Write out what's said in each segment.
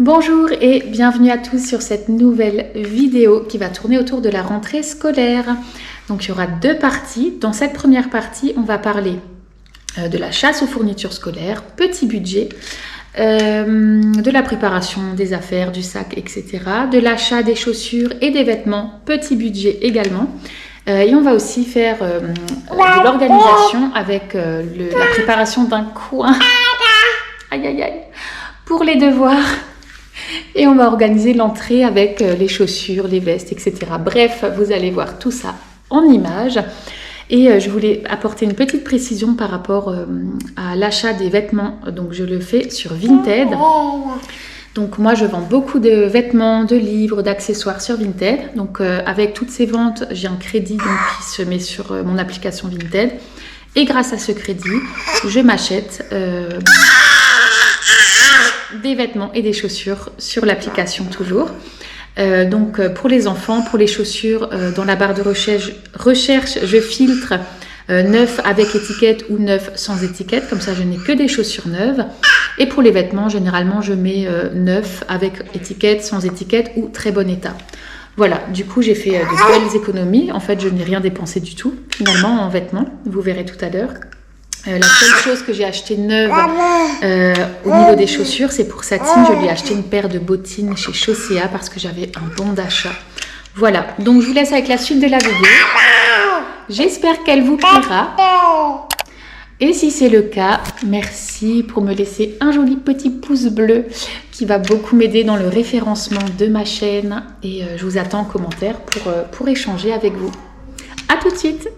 Bonjour et bienvenue à tous sur cette nouvelle vidéo qui va tourner autour de la rentrée scolaire. Donc il y aura deux parties. Dans cette première partie, on va parler de la chasse aux fournitures scolaires, petit budget, de la préparation des affaires, du sac, etc. De l'achat des chaussures et des vêtements, petit budget également. Et on va aussi faire de l'organisation avec la préparation d'un coin. Aïe aïe aïe. Pour les devoirs. Et on va organiser l'entrée avec les chaussures, les vestes, etc. Bref, vous allez voir tout ça en images. Et je voulais apporter une petite précision par rapport à l'achat des vêtements. Donc je le fais sur Vinted. Donc moi je vends beaucoup de vêtements, de livres, d'accessoires sur Vinted. Donc avec toutes ces ventes, j'ai un crédit donc, qui se met sur mon application Vinted. Et grâce à ce crédit, je m'achète des vêtements et des chaussures sur l'application toujours. Donc pour les enfants, pour les chaussures, dans la barre de recherche, je filtre neuf avec étiquette ou neuf sans étiquette. Comme ça, je n'ai que des chaussures neuves. Et pour les vêtements, généralement, je mets neuf avec étiquette, sans étiquette ou très bon état. Voilà, du coup, j'ai fait de belles économies. En fait, je n'ai rien dépensé du tout, finalement, en vêtements. Vous verrez tout à l'heure. La seule chose que j'ai acheté neuve au niveau des chaussures, c'est pour Satine. Je lui ai acheté une paire de bottines chez Chaussea parce que j'avais un bon d'achat. Voilà, donc je vous laisse avec la suite de la vidéo. J'espère qu'elle vous plaira. Et si c'est le cas, merci pour me laisser un joli petit pouce bleu qui va beaucoup m'aider dans le référencement de ma chaîne. Et je vous attends en commentaire pour échanger avec vous. À tout de suite!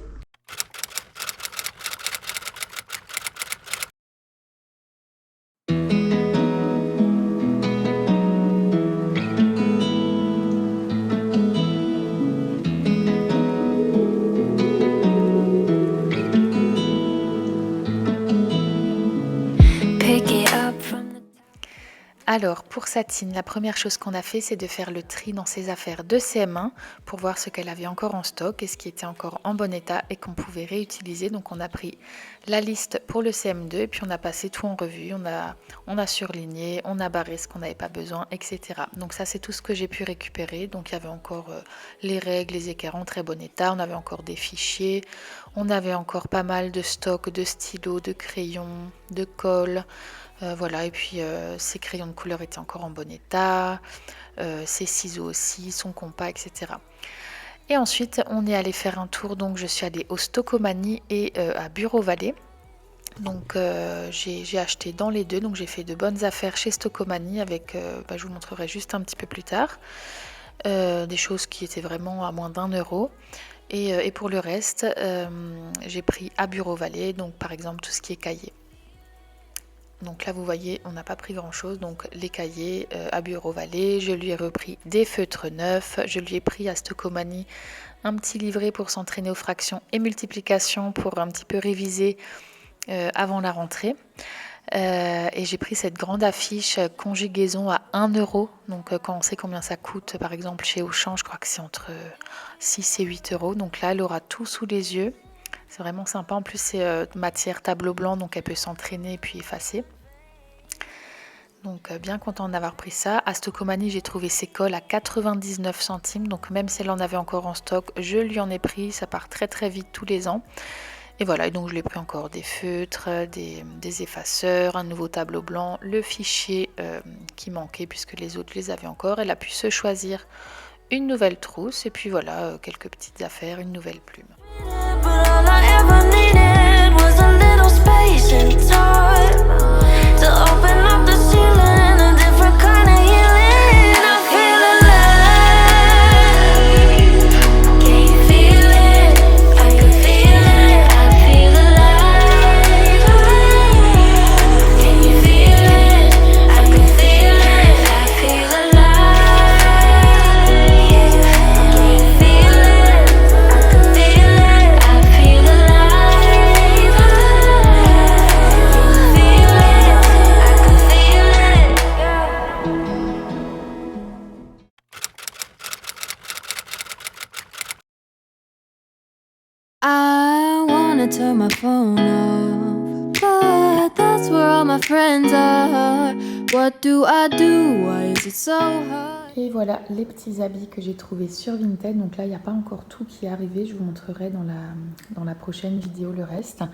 Alors, pour Satine, la première chose qu'on a fait, c'est de faire le tri dans ses affaires de CM1 pour voir ce qu'elle avait encore en stock et ce qui était encore en bon état et qu'on pouvait réutiliser. Donc, on a pris la liste pour le CM2 et puis on a passé tout en revue. On a surligné, on a barré ce qu'on n'avait pas besoin, etc. Donc, ça, c'est tout ce que j'ai pu récupérer. Donc, il y avait encore les règles, les écarts en très bon état. On avait encore des fichiers. On avait encore pas mal de stocks de stylos, de crayons, de colle. Voilà, et puis ses crayons de couleur étaient encore en bon état, ses ciseaux aussi, son compas, etc. Et ensuite, on est allé faire un tour, donc je suis allée au Stocomanie et à Bureau Vallée. Donc j'ai acheté dans les deux, donc j'ai fait de bonnes affaires chez Stocomanie avec, je vous montrerai juste un petit peu plus tard, des choses qui étaient vraiment à moins d'1 €. Et pour le reste, j'ai pris à Bureau Vallée, donc par exemple tout ce qui est cahier. Donc là, vous voyez, on n'a pas pris grand-chose. Donc les cahiers à Bureau Vallée, je lui ai repris des feutres neufs. Je lui ai pris à Stocomanie un petit livret pour s'entraîner aux fractions et multiplications pour un petit peu réviser avant la rentrée. Et j'ai pris cette grande affiche conjugaison à 1 €. Donc quand on sait combien ça coûte, par exemple chez Auchan, je crois que c'est entre 6 et 8 €. Donc là, elle aura tout sous les yeux. C'est vraiment sympa. En plus, c'est matière tableau blanc, donc elle peut s'entraîner et puis effacer. Donc bien content d'avoir pris ça. À Stocomanie, j'ai trouvé ses colles à 99 centimes. Donc même si elle en avait encore en stock, je lui en ai pris. Ça part très très vite tous les ans. Et voilà, et donc je lui ai pris encore des feutres, des effaceurs, un nouveau tableau blanc, le fichier qui manquait puisque les autres les avaient encore. Elle a pu se choisir une nouvelle trousse et puis voilà, quelques petites affaires, une nouvelle plume. I wanna turn my phone off, but that's where all my friends are. What do I do? Why is it so hard? Et voilà les petits habits que j'ai trouvés sur Vinted. Donc là, il n'y a pas encore tout qui est arrivé. Je vous montrerai dans la prochaine vidéo le reste.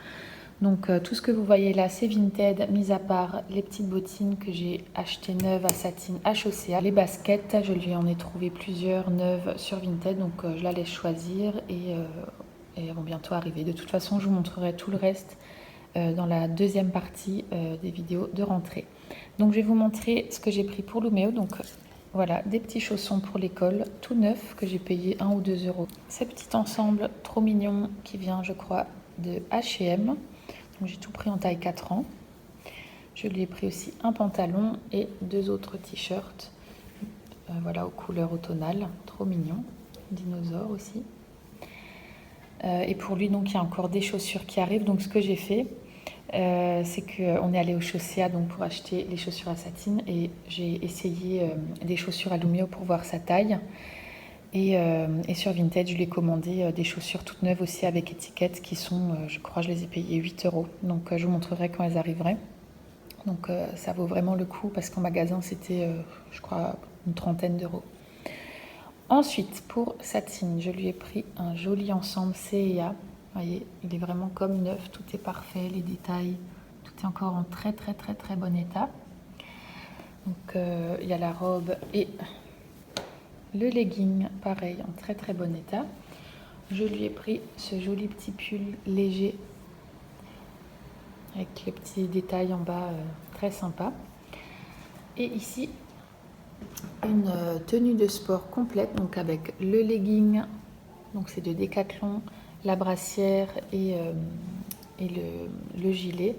Donc tout ce que vous voyez là, c'est Vinted, mis à part les petites bottines que j'ai achetées neuves à Satine HOCA. Les baskets, je lui en ai trouvé plusieurs neuves sur Vinted. Donc je la laisse choisir et elles vont bientôt arriver. De toute façon, je vous montrerai tout le reste dans la deuxième partie des vidéos de rentrée. Donc je vais vous montrer ce que j'ai pris pour Lumeo. Donc voilà, des petits chaussons pour l'école, tout neuf, que j'ai payé 1 ou 2 euros. Ce petit ensemble trop mignon qui vient, je crois, de H&M. Donc j'ai tout pris en taille 4 ans. Je lui ai pris aussi un pantalon et 2 autres t-shirts. Voilà, aux couleurs automnales, trop mignon. Dinosaure aussi. Et pour lui, donc, il y a encore des chaussures qui arrivent. Donc ce que j'ai fait, c'est qu'on est allé au HOCA donc pour acheter les chaussures à Satine et j'ai essayé des chaussures à Lumeo pour voir sa taille et sur Vinted je lui ai commandé des chaussures toutes neuves aussi avec étiquette qui sont, je crois je les ai payées 8 euros, donc je vous montrerai quand elles arriveraient. Donc ça vaut vraiment le coup parce qu'en magasin c'était je crois une trentaine d'euros. Ensuite pour Satine je lui ai pris un joli ensemble C&A. Vous voyez, il est vraiment comme neuf, tout est parfait, les détails, tout est encore en très bon état. Donc il y a la robe et le legging, pareil, en très bon état. Je lui ai pris ce joli petit pull léger avec les petits détails en bas, très sympa. Et ici, une tenue de sport complète, donc avec le legging, donc c'est de Decathlon, la brassière et le gilet.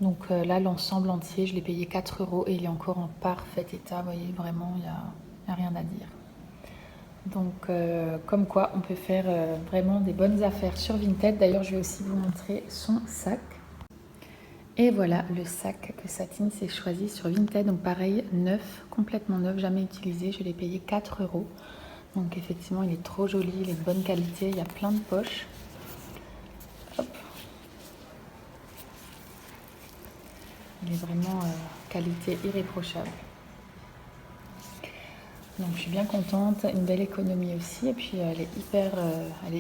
Donc là, l'ensemble entier, je l'ai payé 4 euros et il est encore en parfait état. Vous voyez, vraiment, il n'y a rien à dire. Donc, comme quoi, on peut faire vraiment des bonnes affaires sur Vinted. D'ailleurs, je vais aussi vous montrer son sac. Et voilà le sac que Satine s'est choisi sur Vinted. Donc pareil, neuf, complètement neuf, jamais utilisé. Je l'ai payé 4 euros. Donc effectivement, il est trop joli, il est de bonne qualité. Il y a plein de poches. Hop. Il est vraiment qualité irréprochable. Donc je suis bien contente, une belle économie aussi. Et puis elle est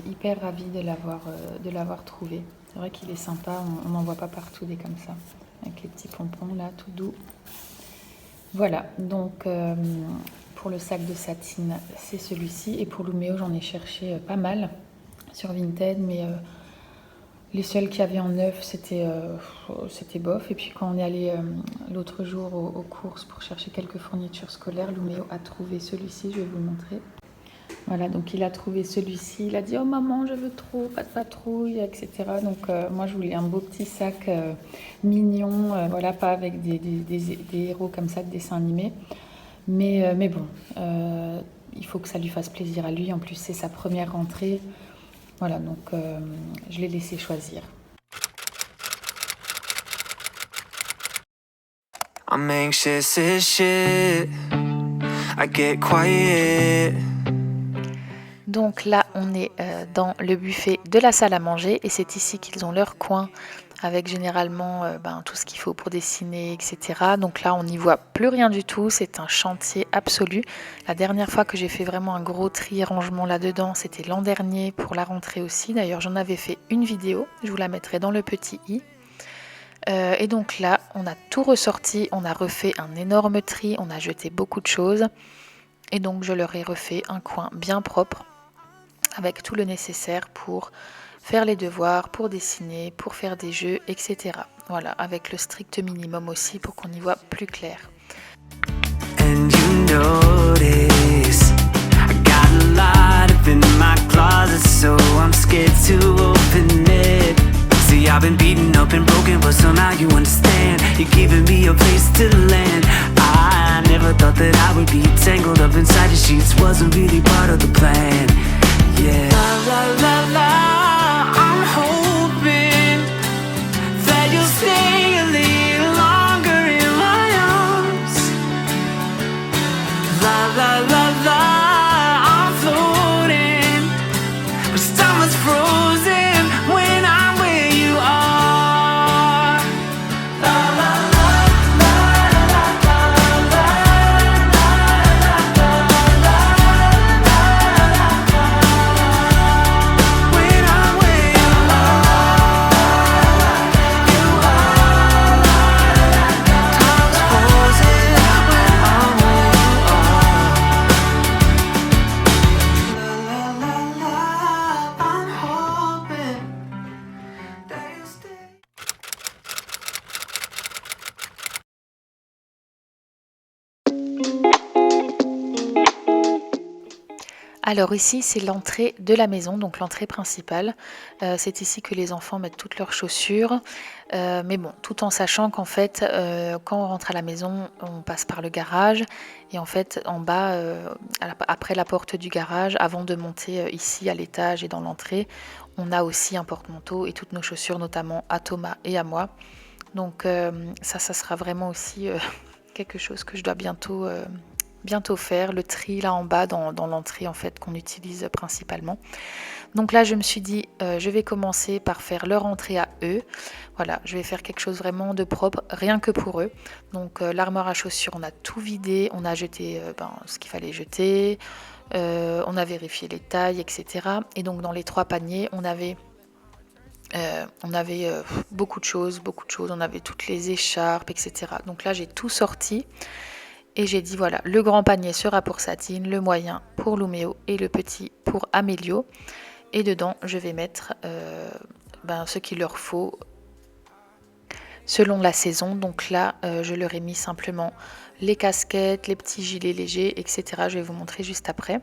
hyper ravie de l'avoir trouvé. C'est vrai qu'il est sympa, on n'en voit pas partout des comme ça. Avec les petits pompons là, tout doux. Voilà, donc pour le sac de Satine, c'est celui-ci. Et pour Lumeo, j'en ai cherché pas mal sur Vinted, mais les seuls qu'il y avait en neuf, c'était bof. Et puis quand on est allé l'autre jour aux courses pour chercher quelques fournitures scolaires, Lumeo a trouvé celui-ci, je vais vous le montrer. Voilà, donc il a trouvé celui-ci, il a dit « Oh maman, je veux trop, pas de patrouille, etc. » Donc moi, je voulais un beau petit sac mignon, voilà, pas avec des héros comme ça de dessin animé. Mais bon, il faut que ça lui fasse plaisir à lui. En plus, c'est sa première rentrée. Voilà, donc je l'ai laissé choisir. I'm anxious as shit. I get quiet. Donc là, on est dans le buffet de la salle à manger et c'est ici qu'ils ont leur coin avec généralement tout ce qu'il faut pour dessiner, etc. Donc là, on n'y voit plus rien du tout, c'est un chantier absolu. La dernière fois que j'ai fait vraiment un gros tri et rangement là-dedans, c'était l'an dernier pour la rentrée aussi. D'ailleurs, j'en avais fait une vidéo, je vous la mettrai dans le petit i. Et donc là, on a tout ressorti, on a refait un énorme tri, on a jeté beaucoup de choses. Et donc, je leur ai refait un coin bien propre avec tout le nécessaire pour faire les devoirs, pour dessiner, pour faire des jeux, etc. Voilà, avec le strict minimum aussi pour qu'on y voit plus clair. And you notice, I got a lot up in my closet, so I'm scared to open it. See, I've been beaten up and broken, but somehow you understand. You're giving me a place to land. I never thought that I would be tangled up inside the sheets. Wasn't really part of the plan. Yeah. La la la la, I'm hoping that you'll stay a little longer in my arms. La la la la, I'm floating, but stomach's frozen when I'm where you are. Alors ici, c'est l'entrée de la maison, donc l'entrée principale. C'est ici que les enfants mettent toutes leurs chaussures. Mais bon, tout en sachant qu'en fait, quand on rentre à la maison, on passe par le garage. Et en fait, en bas, après la porte du garage, avant de monter ici à l'étage et dans l'entrée, on a aussi un porte-manteau et toutes nos chaussures, notamment à Thomas et à moi. Donc ça sera vraiment aussi quelque chose que je dois bientôt faire, le tri là en bas dans l'entrée en fait qu'on utilise principalement. Donc là je me suis dit je vais commencer par faire leur entrée à eux. Voilà, je vais faire quelque chose vraiment de propre, rien que pour eux. Donc l'armoire à chaussures, on a tout vidé, on a jeté ce qu'il fallait jeter, on a vérifié les tailles, etc. Et donc dans les 3 paniers, on avait beaucoup de choses, on avait toutes les écharpes, etc. Donc là j'ai tout sorti. Et j'ai dit voilà, le grand panier sera pour Satine, le moyen pour Luméo et le petit pour Amélio. Et dedans, je vais mettre ce qu'il leur faut selon la saison. Donc là, je leur ai mis simplement les casquettes, les petits gilets légers, etc. Je vais vous montrer juste après.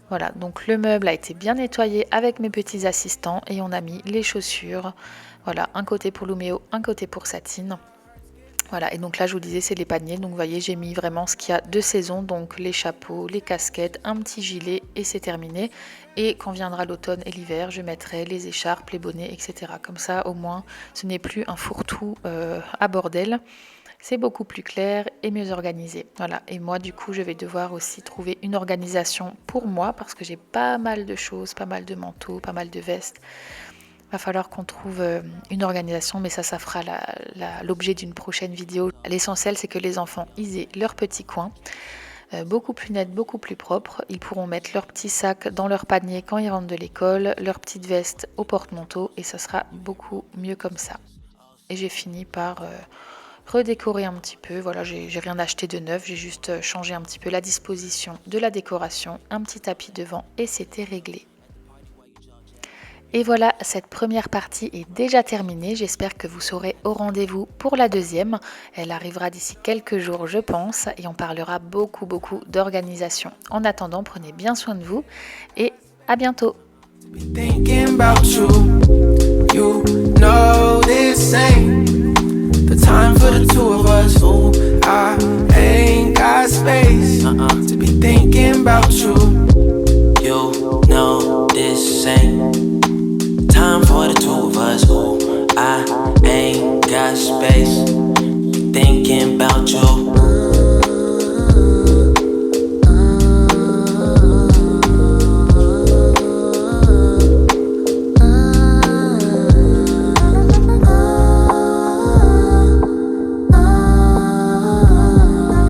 Voilà, donc le meuble a été bien nettoyé avec mes petits assistants et on a mis les chaussures. Voilà, un côté pour Luméo, un côté pour Satine. Voilà, et donc là je vous disais c'est les paniers, donc vous voyez j'ai mis vraiment ce qu'il y a de saison, donc les chapeaux, les casquettes, un petit gilet et c'est terminé. Et quand viendra l'automne et l'hiver, je mettrai les écharpes, les bonnets, etc. Comme ça au moins ce n'est plus un fourre-tout à bordel, c'est beaucoup plus clair et mieux organisé. Voilà, et moi du coup je vais devoir aussi trouver une organisation pour moi parce que j'ai pas mal de choses, pas mal de manteaux, pas mal de vestes. Va falloir qu'on trouve une organisation, mais ça fera l'objet d'une prochaine vidéo. L'essentiel, c'est que les enfants ils aient leur petit coin, beaucoup plus net, beaucoup plus propre. Ils pourront mettre leur petit sac dans leur panier quand ils rentrent de l'école, leur petite veste au porte-manteau, et ça sera beaucoup mieux comme ça. Et j'ai fini par redécorer un petit peu. Voilà, j'ai rien acheté de neuf, j'ai juste changé un petit peu la disposition de la décoration, un petit tapis devant, et c'était réglé. Et voilà, cette première partie est déjà terminée. J'espère que vous serez au rendez-vous pour la deuxième. Elle arrivera d'ici quelques jours, je pense, et on parlera beaucoup d'organisation. En attendant, prenez bien soin de vous et à bientôt. Time for the two of us, ooh, I ain't got space. Thinking about you.